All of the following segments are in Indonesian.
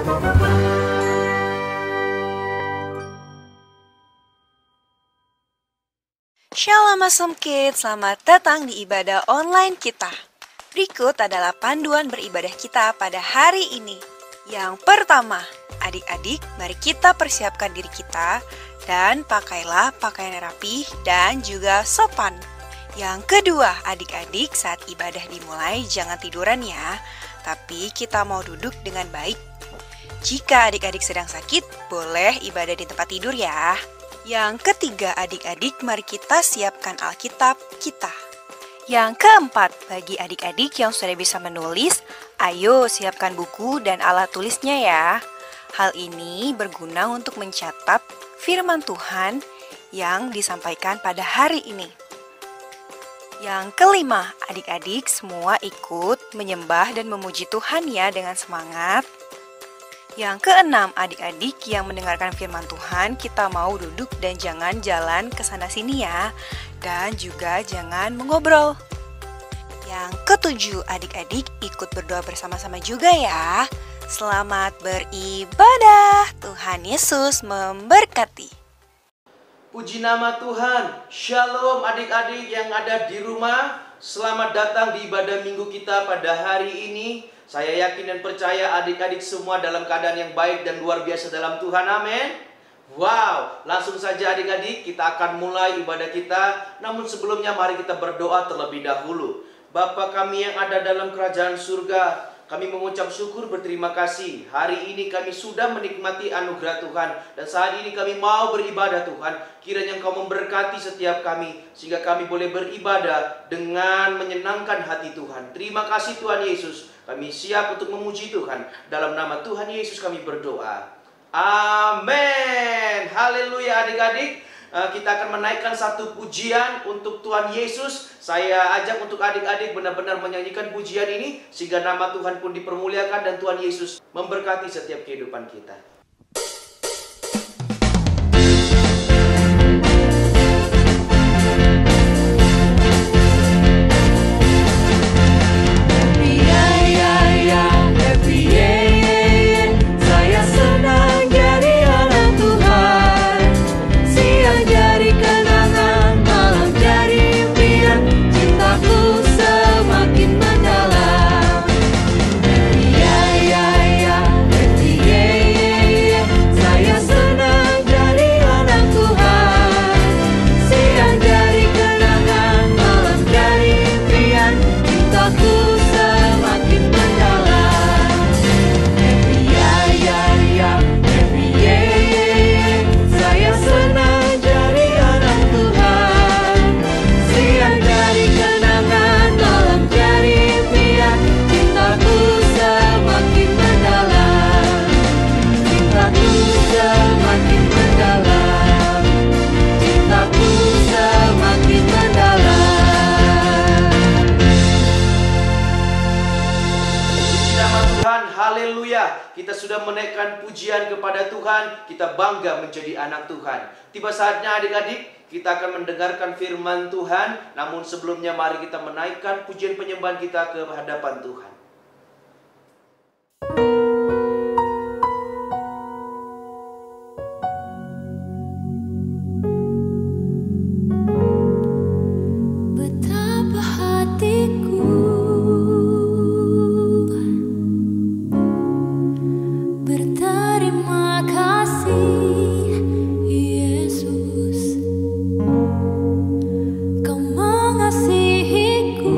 Shalom Awesome Kids, selamat datang di ibadah online kita. Berikut adalah panduan beribadah kita pada hari ini. Yang pertama, adik-adik, mari kita persiapkan diri kita dan pakailah pakaian yang rapih dan juga sopan. Yang kedua, adik-adik, saat ibadah dimulai jangan tiduran ya, tapi kita mau duduk dengan baik. Jika adik-adik sedang sakit, boleh ibadah di tempat tidur ya. Yang ketiga, adik-adik, mari kita siapkan Alkitab kita. Yang keempat, bagi adik-adik yang sudah bisa menulis, ayo siapkan buku dan alat tulisnya ya. Hal ini berguna untuk mencatat firman Tuhan yang disampaikan pada hari ini. Yang kelima, adik-adik semua ikut menyembah dan memuji Tuhan ya dengan semangat. Yang keenam, adik-adik yang mendengarkan firman Tuhan, kita mau duduk dan jangan jalan ke sana sini ya. Dan juga jangan mengobrol. Yang ketujuh, adik-adik ikut berdoa bersama-sama juga ya. Selamat beribadah. Tuhan Yesus memberkati. Puji nama Tuhan. Shalom adik-adik yang ada di rumah. Selamat datang di ibadah minggu kita pada hari ini. Saya yakin dan percaya adik-adik semua dalam keadaan yang baik dan luar biasa dalam Tuhan. Amin. Wow, langsung saja adik-adik kita akan mulai ibadah kita. Namun sebelumnya mari kita berdoa terlebih dahulu. Bapa kami yang ada dalam kerajaan surga, kami mengucap syukur berterima kasih. Hari ini kami sudah menikmati anugerah Tuhan. Dan saat ini kami mau beribadah Tuhan. Kiranya Engkau memberkati setiap kami, sehingga kami boleh beribadah dengan menyenangkan hati Tuhan. Terima kasih Tuhan Yesus. Kami siap untuk memuji Tuhan. Dalam nama Tuhan Yesus kami berdoa. Amin. Haleluya adik-adik. Kita akan menaikkan satu pujian untuk Tuhan Yesus. Saya ajak untuk adik-adik benar-benar menyanyikan pujian ini, sehingga nama Tuhan pun dipermuliakan dan Tuhan Yesus memberkati setiap kehidupan kita. Kita sudah menaikkan pujian kepada Tuhan. Kita bangga menjadi anak Tuhan. Tiba saatnya adik-adik, kita akan mendengarkan firman Tuhan. Namun sebelumnya mari kita menaikkan pujian penyembahan kita ke hadapan Tuhan. Kau mengasihiku.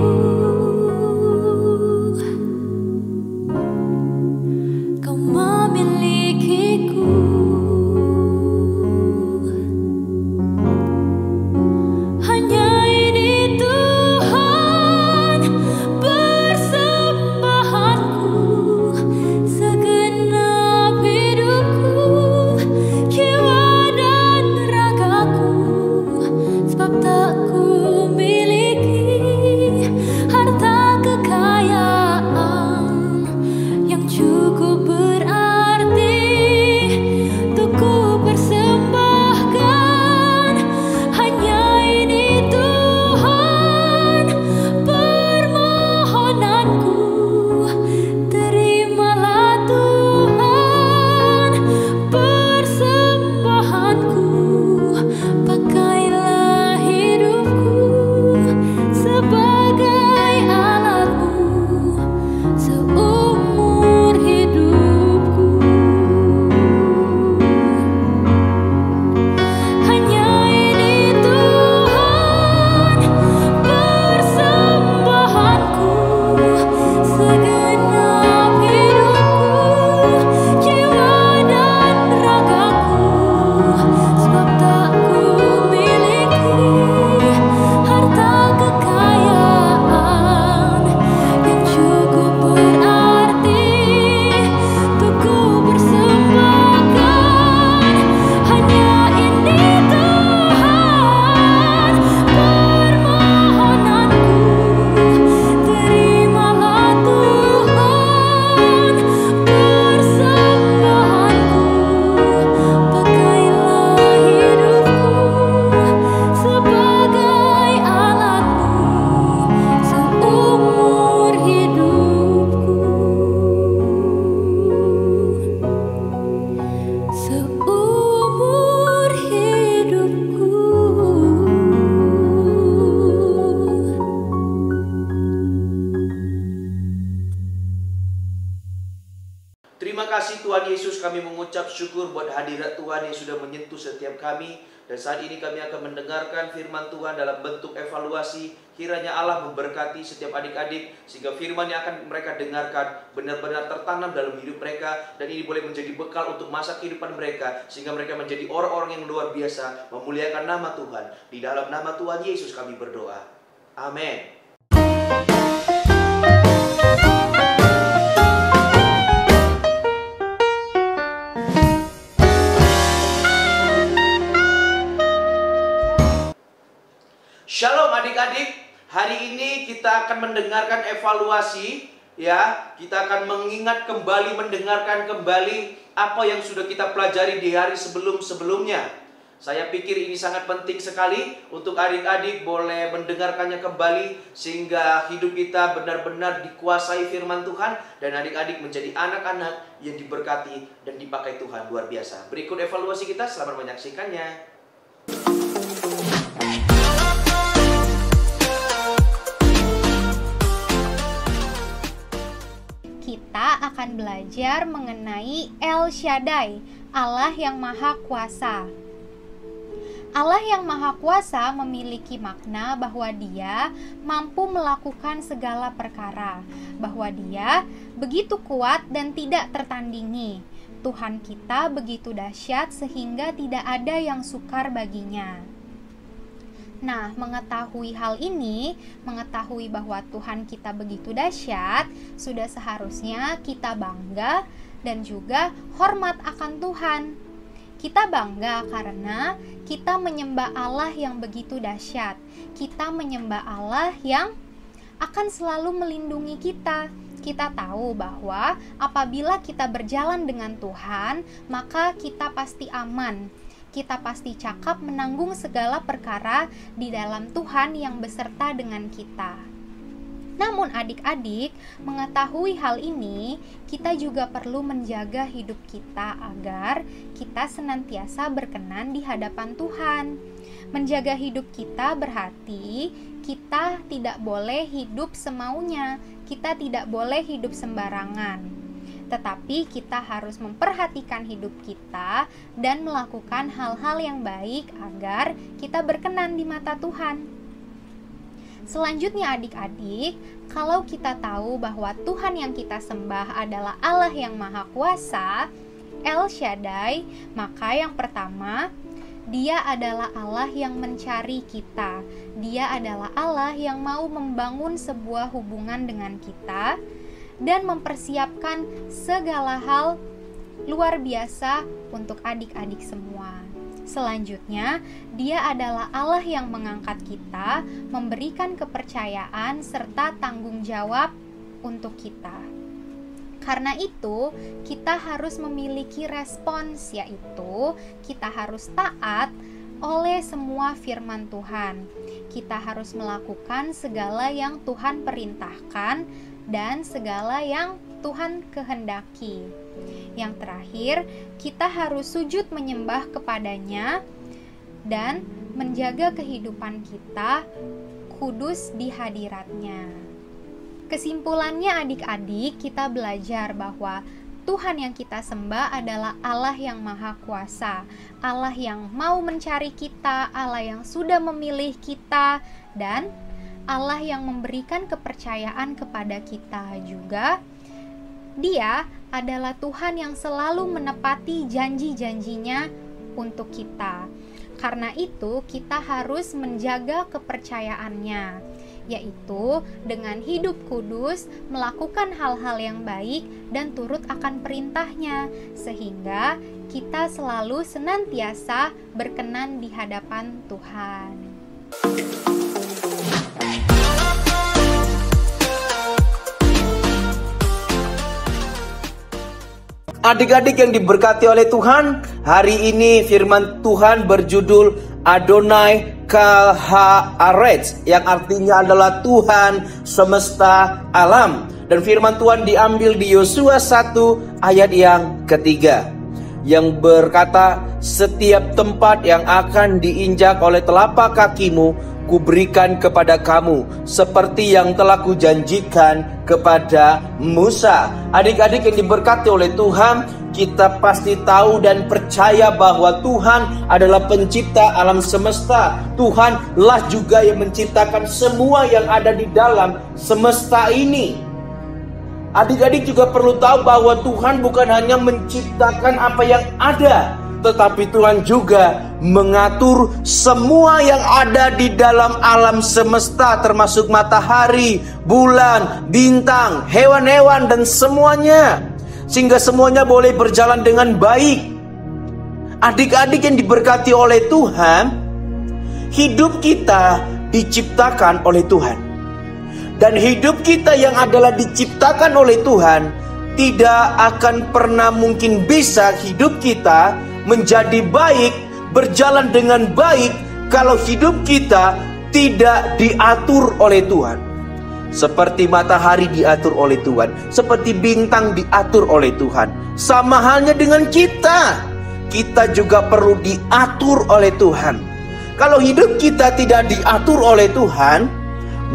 kasih Tuhan Yesus, kami mengucap syukur buat hadirat Tuhan yang sudah menyentuh setiap kami. Dan saat ini kami akan mendengarkan firman Tuhan dalam bentuk evaluasi. Kiranya Allah memberkati setiap adik-adik, sehingga firman yang akan mereka dengarkan benar-benar tertanam dalam hidup mereka. Dan ini boleh menjadi bekal untuk masa kehidupan mereka, sehingga mereka menjadi orang-orang yang luar biasa, memuliakan nama Tuhan. Di dalam nama Tuhan Yesus kami berdoa. Amin. Shalom adik-adik, hari ini kita akan mendengarkan evaluasi, ya. Kita akan mengingat kembali, mendengarkan kembali apa yang sudah kita pelajari di hari sebelum-sebelumnya. Saya pikir ini sangat penting sekali untuk adik-adik boleh mendengarkannya kembali, sehingga hidup kita benar-benar dikuasai firman Tuhan, dan adik-adik menjadi anak-anak yang diberkati dan dipakai Tuhan luar biasa. Berikut evaluasi kita, selamat menyaksikannya. Kita akan belajar mengenai El Shaddai, Allah yang Maha Kuasa. Allah yang Maha Kuasa memiliki makna bahwa Dia mampu melakukan segala perkara, bahwa Dia begitu kuat dan tidak tertandingi. Tuhan kita begitu dahsyat sehingga tidak ada yang sukar baginya. Nah, mengetahui hal ini, mengetahui bahwa Tuhan kita begitu dahsyat, sudah seharusnya kita bangga dan juga hormat akan Tuhan. Kita bangga karena kita menyembah Allah yang begitu dahsyat. Kita menyembah Allah yang akan selalu melindungi kita. Kita tahu bahwa apabila kita berjalan dengan Tuhan, maka kita pasti aman. Kita pasti cakap menanggung segala perkara di dalam Tuhan yang beserta dengan kita. Namun adik-adik, mengetahui hal ini, kita juga perlu menjaga hidup kita agar kita senantiasa berkenan di hadapan Tuhan. Menjaga hidup kita berarti kita tidak boleh hidup semaunya, kita tidak boleh hidup sembarangan. Tetapi kita harus memperhatikan hidup kita dan melakukan hal-hal yang baik agar kita berkenan di mata Tuhan. Selanjutnya adik-adik, kalau kita tahu bahwa Tuhan yang kita sembah adalah Allah yang Maha Kuasa, El Shaddai, maka yang pertama, Dia adalah Allah yang mencari kita. Dia adalah Allah yang mau membangun sebuah hubungan dengan kita dan mempersiapkan segala hal luar biasa untuk adik-adik semua. Selanjutnya, Dia adalah Allah yang mengangkat kita, memberikan kepercayaan serta tanggung jawab untuk kita. Karena itu, kita harus memiliki respons, yaitu kita harus taat oleh semua firman Tuhan. Kita harus melakukan segala yang Tuhan perintahkan dan segala yang Tuhan kehendaki. Yang terakhir, kita harus sujud menyembah kepadanya dan menjaga kehidupan kita kudus di hadiratnya. Kesimpulannya adik-adik, kita belajar bahwa Tuhan yang kita sembah adalah Allah yang Maha Kuasa, Allah yang mau mencari kita, Allah yang sudah memilih kita, dan Allah yang memberikan kepercayaan kepada kita juga. Dia adalah Tuhan yang selalu menepati janji-janjinya untuk kita. Karena itu kita harus menjaga kepercayaannya, yaitu dengan hidup kudus, melakukan hal-hal yang baik dan turut akan perintahnya, sehingga kita selalu senantiasa berkenan di hadapan Tuhan. Adik-adik yang diberkati oleh Tuhan, hari ini firman Tuhan berjudul Adonai Kal Haaretz, yang artinya adalah Tuhan semesta alam. Dan firman Tuhan diambil di Yosua 1 ayat yang ketiga, yang berkata, setiap tempat yang akan diinjak oleh telapak kakimu, kuberikan kepada kamu, seperti yang telah kujanjikan kepada Musa. Adik-adik yang diberkati oleh Tuhan, kita pasti tahu dan percaya bahwa Tuhan adalah pencipta alam semesta. Tuhanlah juga yang menciptakan semua yang ada di dalam semesta ini. Adik-adik juga perlu tahu bahwa Tuhan bukan hanya menciptakan apa yang ada, tetapi Tuhan juga mengatur semua yang ada di dalam alam semesta, termasuk matahari, bulan, bintang, hewan-hewan, dan semuanya, sehingga semuanya boleh berjalan dengan baik. Adik-adik yang diberkati oleh Tuhan, hidup kita diciptakan oleh Tuhan. Dan hidup kita yang adalah diciptakan oleh Tuhan, tidak akan pernah mungkin bisa hidup kita menjadi baik, berjalan dengan baik, kalau hidup kita tidak diatur oleh Tuhan. Seperti matahari diatur oleh Tuhan, seperti bintang diatur oleh Tuhan. Sama halnya dengan kita juga perlu diatur oleh Tuhan. Kalau hidup kita tidak diatur oleh Tuhan,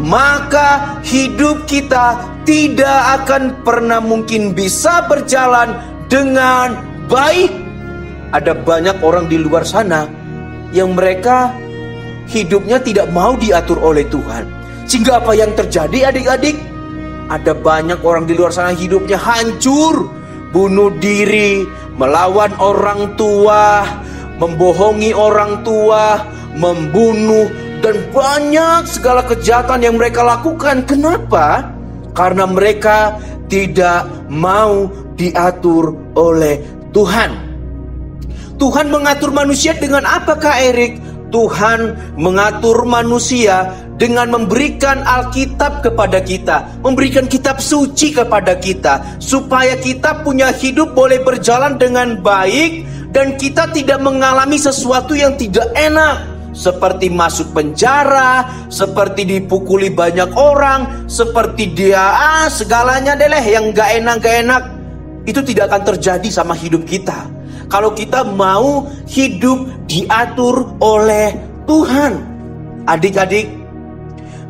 maka hidup kita tidak akan pernah mungkin bisa berjalan dengan baik. Ada banyak orang di luar sana yang mereka hidupnya tidak mau diatur oleh Tuhan. Sehingga apa yang terjadi, adik-adik? Ada banyak orang di luar sana hidupnya hancur, bunuh diri, melawan orang tua, membohongi orang tua, membunuh, dan banyak segala kejahatan yang mereka lakukan. Kenapa? Karena mereka tidak mau diatur oleh Tuhan. Tuhan mengatur manusia dengan apa, Kak Erik? Tuhan mengatur manusia dengan memberikan Alkitab kepada kita, memberikan kitab suci kepada kita, supaya kita punya hidup boleh berjalan dengan baik, dan kita tidak mengalami sesuatu yang tidak enak, seperti masuk penjara, seperti dipukuli banyak orang, seperti dia segalanya deh yang gak enak. Itu tidak akan terjadi sama hidup kita kalau kita mau hidup diatur oleh Tuhan. Adik-adik,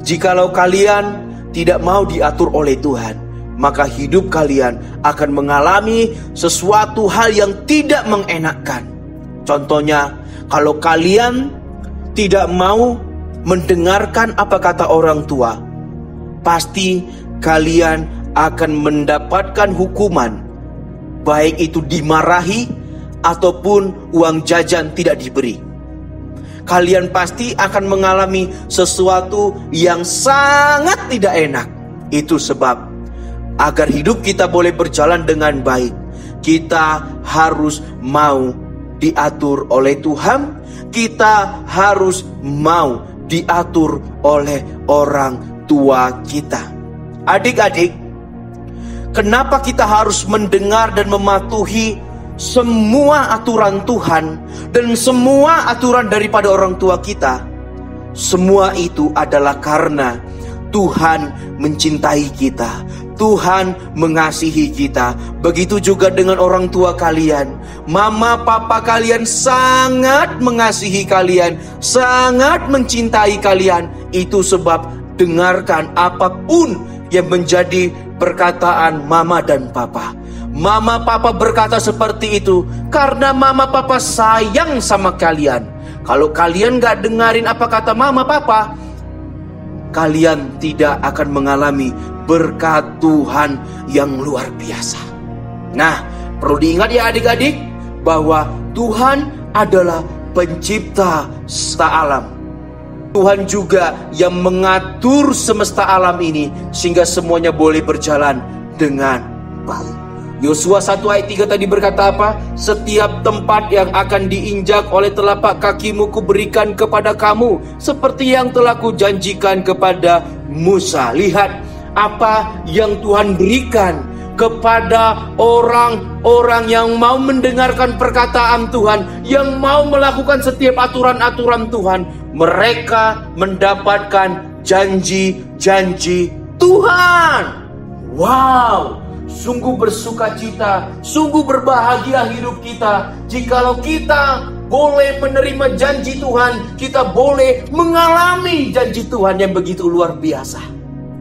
jikalau kalian tidak mau diatur oleh Tuhan, maka hidup kalian akan mengalami sesuatu hal yang tidak mengenakkan. Contohnya, kalau kalian tidak mau mendengarkan apa kata orang tua, pasti kalian akan mendapatkan hukuman, baik itu dimarahi ataupun uang jajan tidak diberi. Kalian pasti akan mengalami sesuatu yang sangat tidak enak. Itu sebab agar hidup kita boleh berjalan dengan baik, kita harus mau diatur oleh Tuhan. Kita harus mau diatur oleh orang tua kita. Adik-adik, kenapa kita harus mendengar dan mematuhi semua aturan Tuhan dan semua aturan daripada orang tua kita? Semua itu adalah karena Tuhan mencintai kita, Tuhan mengasihi kita. Begitu juga dengan orang tua kalian. Mama papa kalian sangat mengasihi kalian, sangat mencintai kalian. Itu sebab dengarkan apapun yang menjadi perkataan mama dan papa. Mama papa berkata seperti itu karena mama papa sayang sama kalian. Kalau kalian gak dengerin apa kata mama papa, kalian tidak akan mengalami berkat Tuhan yang luar biasa. Nah, perlu diingat ya adik-adik, bahwa Tuhan adalah pencipta semesta alam. Tuhan juga yang mengatur semesta alam ini sehingga semuanya boleh berjalan dengan baik. Yosua 1 ayat 3 tadi berkata apa? Setiap tempat yang akan diinjak oleh telapak kakimu kuberikan kepada kamu, seperti yang telah kujanjikan kepada Musa. Lihat apa yang Tuhan berikan kepada orang-orang yang mau mendengarkan perkataan Tuhan, yang mau melakukan setiap aturan-aturan Tuhan. Mereka mendapatkan janji-janji Tuhan. Wow! Sungguh bersuka cita, sungguh berbahagia hidup kita jikalau kita boleh menerima janji Tuhan, kita boleh mengalami janji Tuhan yang begitu luar biasa.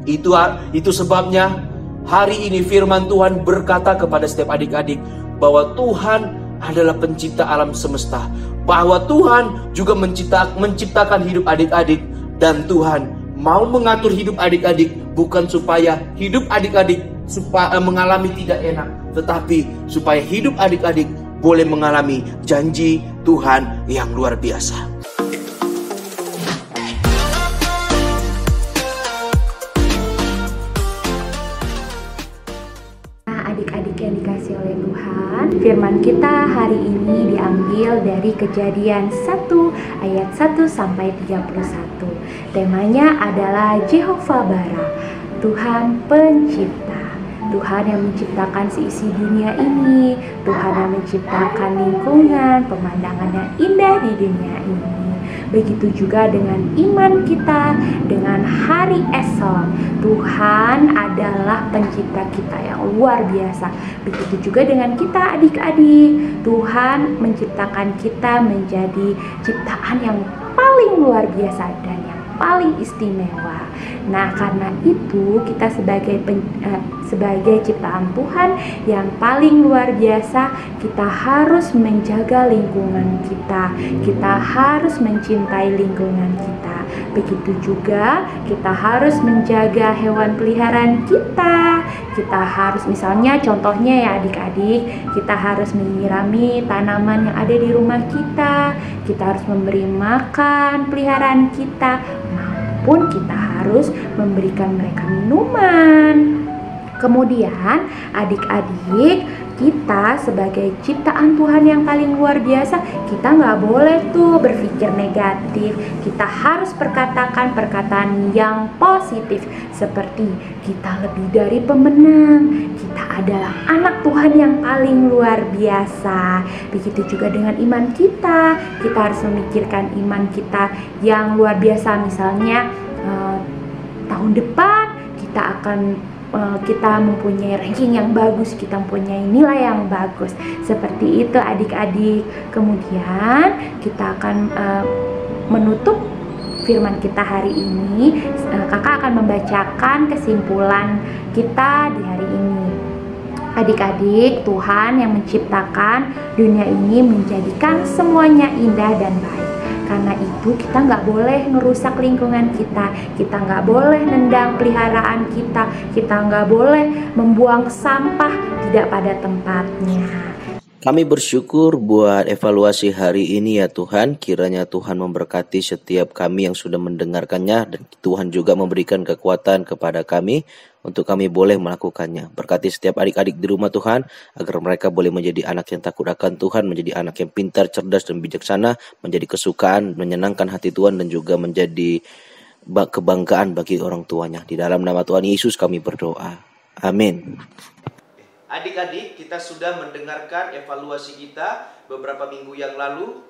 Itu sebabnya hari ini firman Tuhan berkata kepada setiap adik-adik bahwa Tuhan adalah pencipta alam semesta, bahwa Tuhan juga menciptakan hidup adik-adik, dan Tuhan mau mengatur hidup adik-adik bukan supaya hidup adik-adik mengalami tidak enak, tetapi supaya hidup adik-adik boleh mengalami janji Tuhan yang luar biasa. Adik-adik yang dikasih oleh Tuhan, firman kita hari ini diambil dari Kejadian 1 ayat 1 sampai 31. Temanya adalah Jehovah Bara, Tuhan pencipta. Tuhan yang menciptakan seisi dunia ini, Tuhan yang menciptakan lingkungan, pemandangan yang indah di dunia ini. Begitu juga dengan iman kita, dengan hari esok. Tuhan adalah pencipta kita yang luar biasa. Begitu juga dengan kita adik-adik. Tuhan menciptakan kita menjadi ciptaan yang paling luar biasa dan yang paling istimewa. Nah, karena itu kita sebagai ciptaan Tuhan yang paling luar biasa, kita harus menjaga lingkungan kita. Kita harus mencintai lingkungan kita. Begitu juga kita harus menjaga hewan peliharaan kita. Kita harus, misalnya contohnya ya adik-adik, kita harus menyirami tanaman yang ada di rumah kita. Kita harus memberi makan peliharaan kita, maupun kita harus memberikan mereka minuman. Kemudian adik-adik, kita sebagai ciptaan Tuhan yang paling luar biasa, kita nggak boleh tuh berpikir negatif. Kita harus perkatakan perkataan yang positif, seperti kita lebih dari pemenang, kita adalah anak Tuhan yang paling luar biasa. Begitu juga dengan iman kita harus memikirkan iman kita yang luar biasa. Misalnya tahun depan kita mempunyai ranking yang bagus, kita mempunyai nilai yang bagus. Seperti itu adik-adik. Kemudian kita akan menutup firman kita hari ini. Kakak akan membacakan kesimpulan kita di hari ini. Adik-adik, Tuhan yang menciptakan dunia ini menjadikan semuanya indah dan baik. Karena itu kita nggak boleh ngerusak lingkungan kita nggak boleh nendang peliharaan kita nggak boleh membuang sampah tidak pada tempatnya. Kami bersyukur buat evaluasi hari ini ya Tuhan. Kiranya Tuhan memberkati setiap kami yang sudah mendengarkannya, dan Tuhan juga memberikan kekuatan kepada kami untuk kami boleh melakukannya. Berkati setiap adik-adik di rumah Tuhan, agar mereka boleh menjadi anak yang takut akan Tuhan, menjadi anak yang pintar, cerdas, dan bijaksana, menjadi kesukaan, menyenangkan hati Tuhan, dan juga menjadi kebanggaan bagi orang tuanya. Di dalam nama Tuhan Yesus kami berdoa. Amin. Adik-adik, kita sudah mendengarkan evaluasi kita beberapa minggu yang lalu,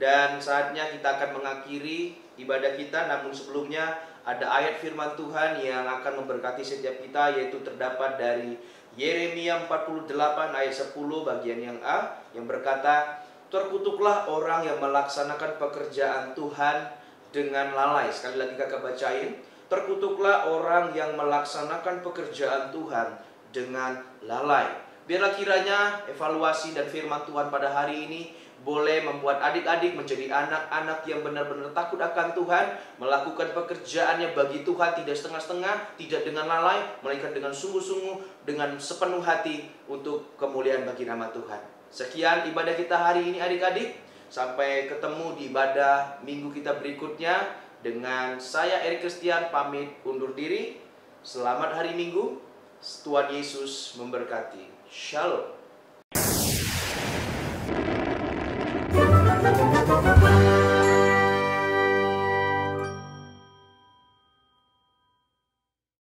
dan saatnya kita akan mengakhiri ibadah kita. Namun sebelumnya ada ayat firman Tuhan yang akan memberkati setiap kita, yaitu terdapat dari Yeremia 48 ayat 10 bagian yang A, yang berkata, terkutuklah orang yang melaksanakan pekerjaan Tuhan dengan lalai. Sekali lagi kakak bacain, terkutuklah orang yang melaksanakan pekerjaan Tuhan dengan lalai. Biarlah kiranya evaluasi dan firman Tuhan pada hari ini boleh membuat adik-adik menjadi anak-anak yang benar-benar takut akan Tuhan, melakukan pekerjaannya bagi Tuhan tidak setengah-setengah, tidak dengan lalai, melainkan dengan sungguh-sungguh, dengan sepenuh hati untuk kemuliaan bagi nama Tuhan. Sekian ibadah kita hari ini adik-adik. Sampai ketemu di ibadah minggu kita berikutnya. Dengan saya Erik Christian pamit undur diri. Selamat hari Minggu. Tuhan Yesus memberkati. Shalom.